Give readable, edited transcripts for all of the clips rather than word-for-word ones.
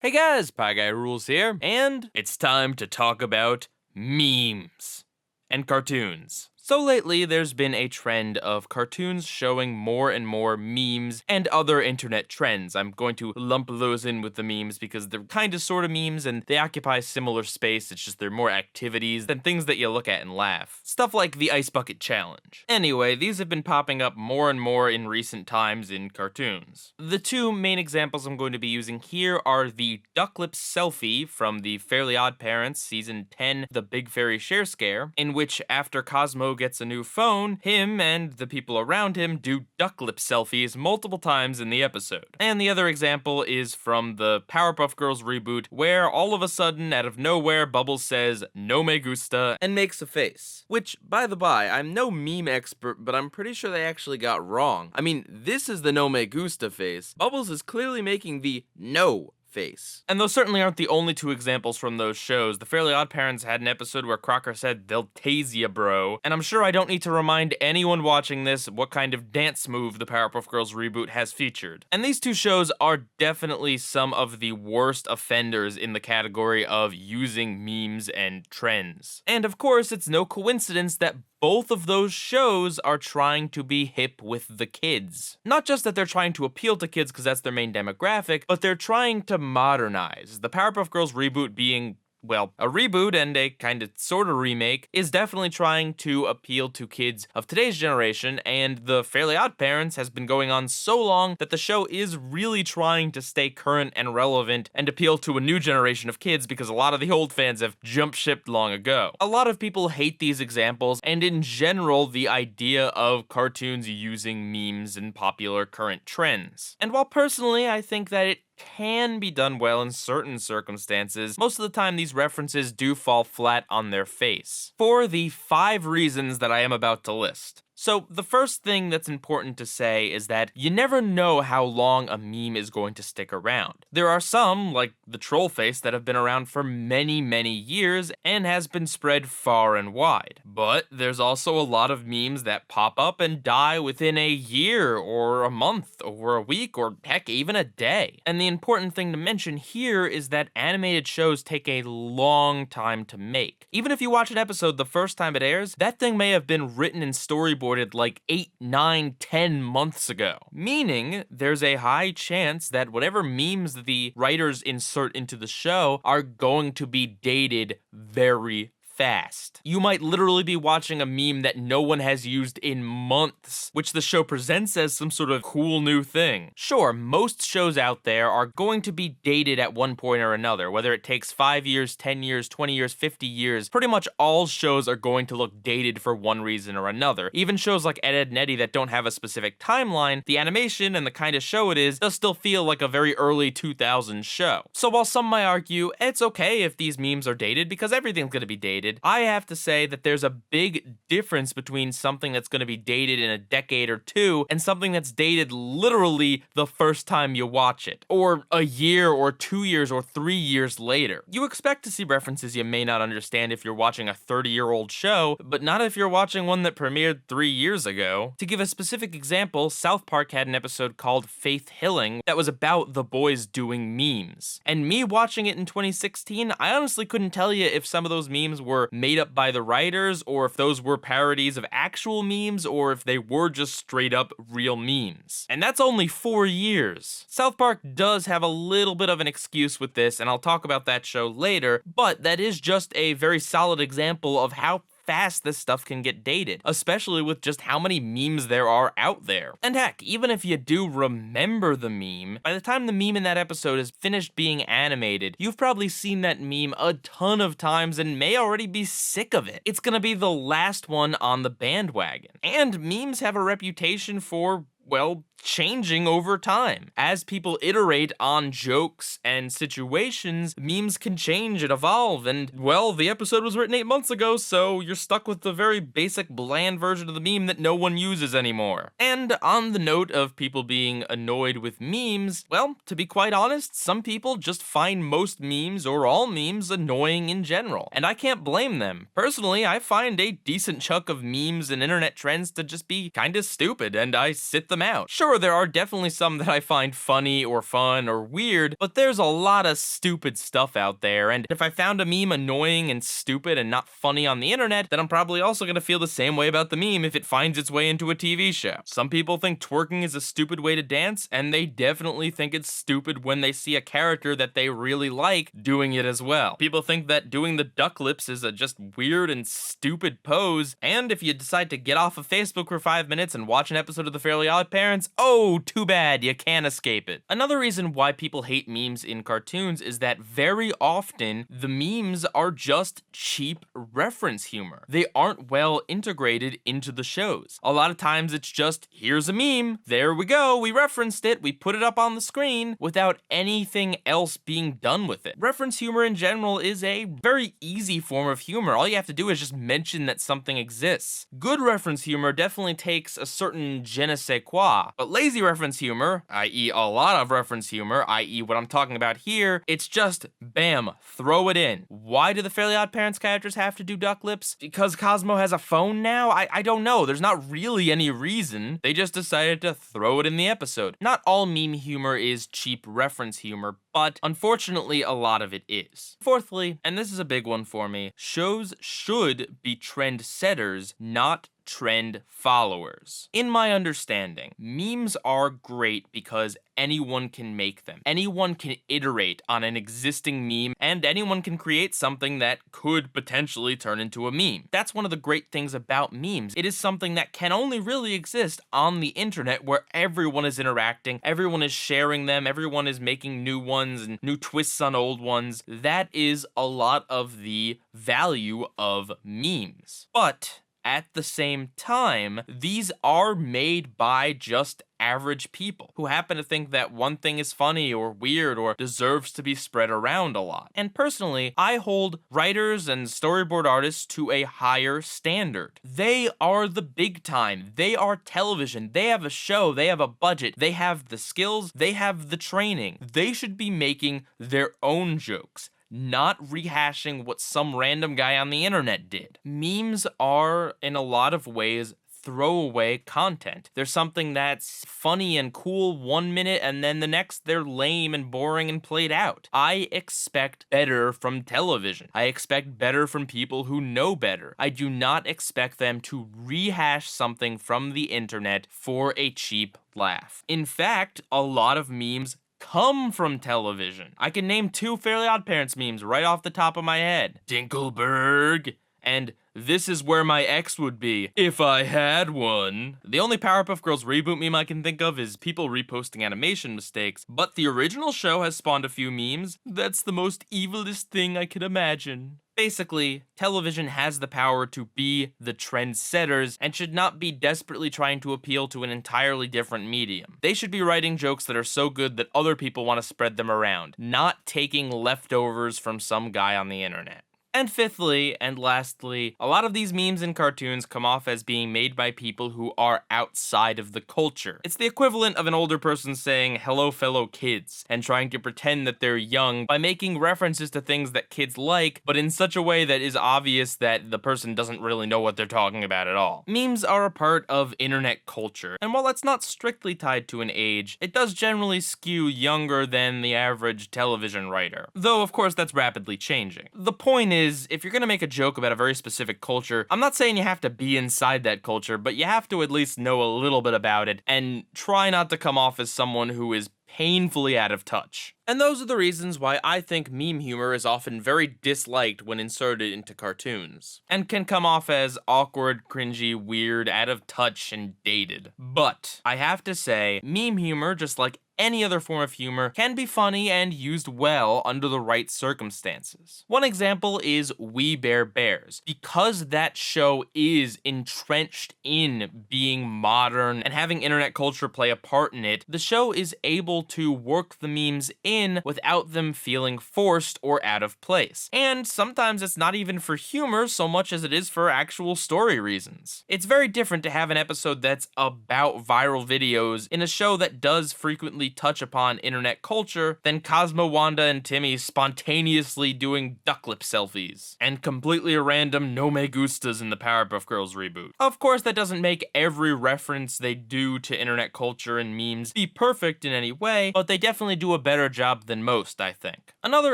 Hey guys, PIEGUYRULZ here, and it's time to talk about memes and cartoons. So lately, there's been a trend of cartoons showing more and more memes and other internet trends. I'm going to lump those in with the memes because they're kind of sort of memes and they occupy similar space. It's just they're more activities than things that you look at and laugh. Stuff like the Ice Bucket Challenge. Anyway, these have been popping up more and more in recent times in cartoons. The two main examples I'm going to be using here are the Duck Lips selfie from the Fairly Odd Parents season 10, The Big Fairy Share Scare, in which after Cosmo gets a new phone, him and the people around him do duck lip selfies multiple times in the episode. And the other example is from the Powerpuff Girls reboot, where all of a sudden, out of nowhere, Bubbles says, "No me gusta," and makes a face. Which, by the by, I'm no meme expert, but I'm pretty sure they actually got wrong. I mean, this is the no me gusta face. Bubbles is clearly making the no face. And those certainly aren't the only two examples from those shows. The Fairly Odd Parents had an episode where Crocker said, "They'll tase ya, bro." And I'm sure I don't need to remind anyone watching this what kind of dance move the Powerpuff Girls reboot has featured. And these two shows are definitely some of the worst offenders in the category of using memes and trends. And of course, it's no coincidence that both of those shows are trying to be hip with the kids. Not just that they're trying to appeal to kids because that's their main demographic, but they're trying to modernize. The Powerpuff Girls reboot being, well, a reboot and a kind of sort of remake, is definitely trying to appeal to kids of today's generation, and the Fairly Odd Parents has been going on so long that the show is really trying to stay current and relevant and appeal to a new generation of kids because a lot of the old fans have jump shipped long ago. A lot of people hate these examples, and in general, the idea of cartoons using memes and popular current trends. And while personally I think that it can be done well in certain circumstances, most of the time these references do fall flat on their face, for the 5 reasons that I am about to list. So the first thing that's important to say is that you never know how long a meme is going to stick around. There are some, like the troll face, that have been around for many, many years and has been spread far and wide. But there's also a lot of memes that pop up and die within a year or a month or a week or heck, even a day. And the important thing to mention here is that animated shows take a long time to make. Even if you watch an episode the first time it airs, that thing may have been written and storyboarded like 8, 9, 10 months ago. Meaning, there's a high chance that whatever memes the writers insert into the show are going to be dated very fast. You might literally be watching a meme that no one has used in months, which the show presents as some sort of cool new thing. Sure, most shows out there are going to be dated at one point or another, whether it takes 5 years, 10 years, 20 years, 50 years. Pretty much all shows are going to look dated for one reason or another. Even shows like Ed, Edd n Eddy that don't have a specific timeline, the animation and the kind of show it is does still feel like a very early 2000s show. So while some might argue it's okay if these memes are dated because everything's going to be dated, I have to say that there's a big difference between something that's going to be dated in a decade or two and something that's dated literally the first time you watch it, or a year or 2 years or 3 years later. You expect to see references you may not understand if you're watching a 30-year-old show, but not if you're watching one that premiered 3 years ago. To give a specific example, South Park had an episode called Faith Hilling that was about the boys doing memes. And me watching it in 2016, I honestly couldn't tell you if some of those memes were made up by the writers, or if those were parodies of actual memes, or if they were just straight up real memes. And that's only 4 years. South Park does have a little bit of an excuse with this, and I'll talk about that show later, but that is just a very solid example of how fast this stuff can get dated, especially with just how many memes there are out there. And heck, even if you do remember the meme, by the time the meme in that episode is finished being animated, you've probably seen that meme a ton of times and may already be sick of it. It's gonna be the last one on the bandwagon. And memes have a reputation for, well, changing over time. As people iterate on jokes and situations, memes can change and evolve, and, well, the episode was written 8 months ago, so you're stuck with the very basic, bland version of the meme that no one uses anymore. And on the note of people being annoyed with memes, well, to be quite honest, some people just find most memes or all memes annoying in general, and I can't blame them. Personally, I find a decent chunk of memes and internet trends to just be kinda stupid, and I sit them them out. Sure, there are definitely some that I find funny or fun or weird, but there's a lot of stupid stuff out there, and if I found a meme annoying and stupid and not funny on the internet, then I'm probably also gonna feel the same way about the meme if it finds its way into a TV show. Some people think twerking is a stupid way to dance, and they definitely think it's stupid when they see a character that they really like doing it as well. People think that doing the duck lips is a just weird and stupid pose, and if you decide to get off of Facebook for 5 minutes and watch an episode of The Fairly Odd Parents, oh, too bad, you can't escape it. Another reason why people hate memes in cartoons is that very often the memes are just cheap reference humor. They aren't well integrated into the shows. A lot of times it's just, here's a meme, there we go, we referenced it, we put it up on the screen, without anything else being done with it. Reference humor in general is a very easy form of humor. All you have to do is just mention that something exists. Good reference humor definitely takes a certain je ne sais quoi, but lazy reference humor, i.e. a lot of reference humor, i.e. what I'm talking about here, it's just, bam, throw it in. Why do the Fairly Odd Parents characters have to do duck lips? Because Cosmo has a phone now? I don't know. There's not really any reason. They just decided to throw it in the episode. Not all meme humor is cheap reference humor, but unfortunately a lot of it is. Fourthly, and this is a big one for me, shows should be trendsetters, not trend followers. In my understanding, memes are great because anyone can make them. Anyone can iterate on an existing meme, and anyone can create something that could potentially turn into a meme. That's one of the great things about memes. It is something that can only really exist on the internet, where everyone is interacting, everyone is sharing them, everyone is making new ones and new twists on old ones. That is a lot of the value of memes. But at the same time, these are made by just average people who happen to think that one thing is funny or weird or deserves to be spread around a lot. And personally, I hold writers and storyboard artists to a higher standard. They are the big time. They are television. They have a show. They have a budget. They have the skills. They have the training. They should be making their own jokes, not rehashing what some random guy on the internet did. Memes are, in a lot of ways, throwaway content. They're something that's funny and cool 1 minute, and then the next they're lame and boring and played out. I expect better from television. I expect better from people who know better. I do not expect them to rehash something from the internet for a cheap laugh. In fact, a lot of memes come from television. I can name 2 Fairly Odd Parents memes right off the top of my head. Dinkelberg and "This is where my ex would be if I had one." The only Powerpuff Girls reboot meme I can think of is people reposting animation mistakes, but the original show has spawned a few memes. That's the most evilest thing I could imagine. Basically, television has the power to be the trendsetters and should not be desperately trying to appeal to an entirely different medium. They should be writing jokes that are so good that other people want to spread them around, not taking leftovers from some guy on the internet. And fifthly, and lastly, a lot of these memes and cartoons come off as being made by people who are outside of the culture. It's the equivalent of an older person saying, "Hello fellow kids," and trying to pretend that they're young by making references to things that kids like, but in such a way that is obvious that the person doesn't really know what they're talking about at all. Memes are a part of internet culture, and while that's not strictly tied to an age, it does generally skew younger than the average television writer. Though, of course, that's rapidly changing. The point is, if you're gonna make a joke about a very specific culture, I'm not saying you have to be inside that culture, but you have to at least know a little bit about it, and try not to come off as someone who is painfully out of touch. And those are the reasons why I think meme humor is often very disliked when inserted into cartoons, and can come off as awkward, cringy, weird, out of touch, and dated. But I have to say, meme humor, just like any other form of humor, can be funny and used well under the right circumstances. One example is We Bare Bears. Because that show is entrenched in being modern and having internet culture play a part in it, the show is able to work the memes in without them feeling forced or out of place. And sometimes it's not even for humor so much as it is for actual story reasons. It's very different to have an episode that's about viral videos in a show that does frequently directly touch upon internet culture than Cosmo, Wanda, and Timmy spontaneously doing duck lip selfies, and completely random no me gustas in the Powerpuff Girls reboot. Of course, that doesn't make every reference they do to internet culture and memes be perfect in any way, but they definitely do a better job than most, I think. Another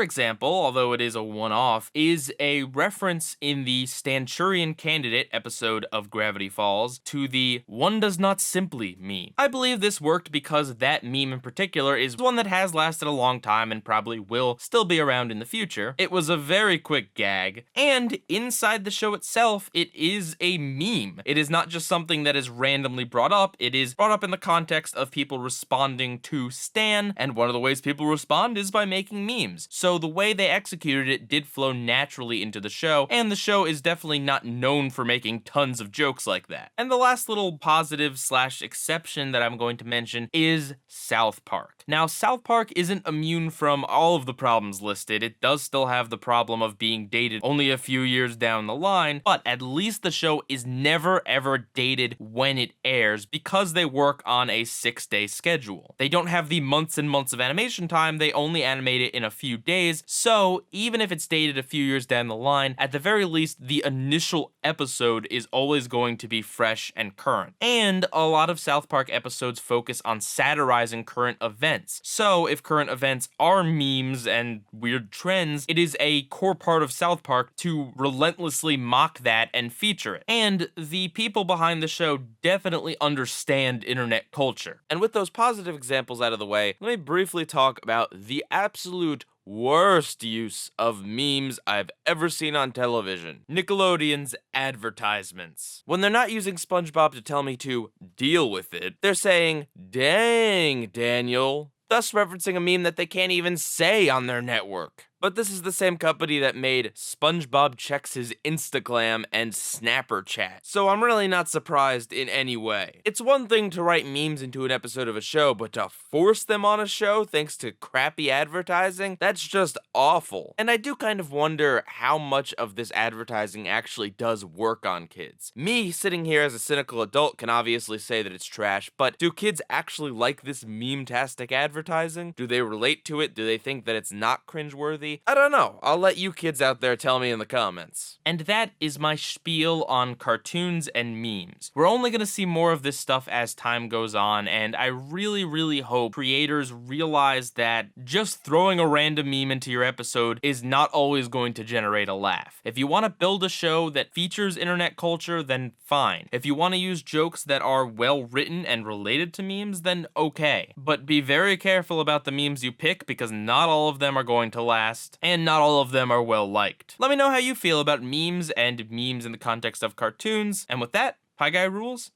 example, although it is a one-off, is a reference in the Stanchurian Candidate episode of Gravity Falls to the "one does not simply" meme. I believe this worked because that meme in particular is one that has lasted a long time and probably will still be around in the future. It was a very quick gag, and inside the show itself, it is a meme. It is not just something that is randomly brought up, it is brought up in the context of people responding to Stan, and one of the ways people respond is by making memes. So the way they executed it did flow naturally into the show, and the show is definitely not known for making tons of jokes like that. And the last little positive / exception that I'm going to mention is South Park. Now, South Park isn't immune from all of the problems listed. It does still have the problem of being dated only a few years down the line, but at least the show is never ever dated when it airs because they work on a 6-day schedule. They don't have the months and months of animation time, they only animate it in a few days, so even if it's dated a few years down the line, at the very least, the initial episode is always going to be fresh and current. And a lot of South Park episodes focus on satirizing current events. So if current events are memes and weird trends, it is a core part of South Park to relentlessly mock that and feature it. And the people behind the show definitely understand internet culture. And with those positive examples out of the way, let me briefly talk about the absolute worst use of memes I've ever seen on television. Nickelodeon's advertisements. When they're not using SpongeBob to tell me to deal with it, they're saying, "Dang, Daniel," thus referencing a meme that they can't even say on their network. But this is the same company that made SpongeBob Checks His Instagram and Snapper Chat, so I'm really not surprised in any way. It's one thing to write memes into an episode of a show, but to force them on a show thanks to crappy advertising, that's just awful. And I do kind of wonder how much of this advertising actually does work on kids. Me, sitting here as a cynical adult, can obviously say that it's trash, but do kids actually like this meme-tastic advertising? Do they relate to it? Do they think that it's not cringeworthy? I don't know. I'll let you kids out there tell me in the comments. And that is my spiel on cartoons and memes. We're only gonna see more of this stuff as time goes on, and I really hope creators realize that just throwing a random meme into your episode is not always going to generate a laugh. If you want to build a show that features internet culture, then fine. If you want to use jokes that are well written and related to memes, then okay. But be very careful about the memes you pick because not all of them are going to last, and not all of them are well liked. Let me know how you feel about memes and memes in the context of cartoons, and with that, PIEGUYRULZ